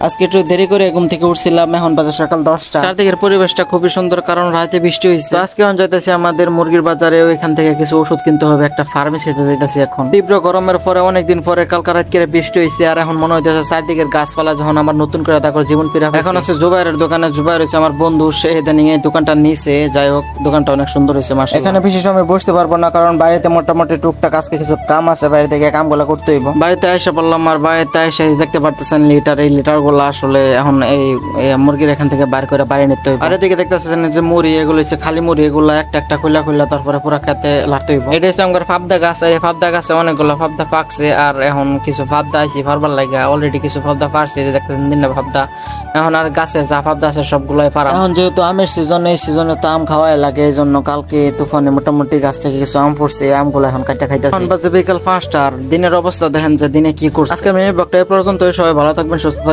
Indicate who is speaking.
Speaker 1: আজকে একটু দেরি করে ঘুম থেকে উঠছিলাম, এখন বাজে সকাল 10টা। চারদিকের পরিবেশটা খুবই সুন্দর, কারণ রাতে বৃষ্টি হয়েছে। আজকে এখন যাইতেছি আমাদের মুরগির বাজারে, ওইখান থেকে কিছু ওষুধ কিনতে হবে, একটা ফার্মেসিতে যাইতেছি। এখন তীব্র গরমের পরে অনেকদিন পরে কালকা রাত করে বৃষ্টি হয়েছে, আর এখন মনে হইতেছে চারদিকের গাছপালা যখন আমার নতুন করে তারপর জীবন ফিরে। এখন আছে জুবাইরের দোকানে, জুবাইর হচ্ছে আমার বন্ধু, সে নিয়ে দোকানটা নিছে। যাই হোক, দোকানটা অনেক সুন্দর হয়েছে। এখানে বেশি সময় বসতে পারবো না, কারণ বাড়িতে মোটামুটি টুকটাক আজকে কিছু কাম আছে, বাইরে থেকে কামগুলো করতে হইব। বাড়িতে এসে পড়লাম, আর বাড়িতে এসে দেখতে পারতেছেন লিটার, এই লিটার গুলো আসলে এখন এই মুরগির এখান থেকে বাইর করে বাইরে নিতে হইব। আর এদিকে দেখতেছেন যে মুড়ি, এগুলো হচ্ছে খালি মুড়ি, এগুলো একটা একটা খুলা খুলা তারপরে পুরা খেতে লাড়তে হইব। এটা হচ্ছে আমার ফাবদা গাছ, আর এই ফাবদা গাছে অনেকগুলো ফাবদা পাকছে, আর এখন কিছু ফাবদা আইছি ফারবার লাগা। অলরেডি কিছু ফাবদা পারছে, যে দেখতেছেন দিনে ফাবদা। এখন আর গাছে যা ফাবদা আছে সবগুলাই পারা। এখন যেহেতু আমের সিজন, এই সিজনে তো আম খাওয়াই লাগে, এই জন্য কালকে তুফানে মোটামুটি গাছ থেকে কিছু আম পড়ছে, আমগুলো এখন কাটা খাইতেছি। এখন বাজে বিকাল 5টা, আর দিনের অবস্থা দেখেন যে দিনে কি করছে। আজকে আমি ব্লগটা এই পর্যন্ত। সবাই ভালো থাকবেন, সুস্থ থাকবেন।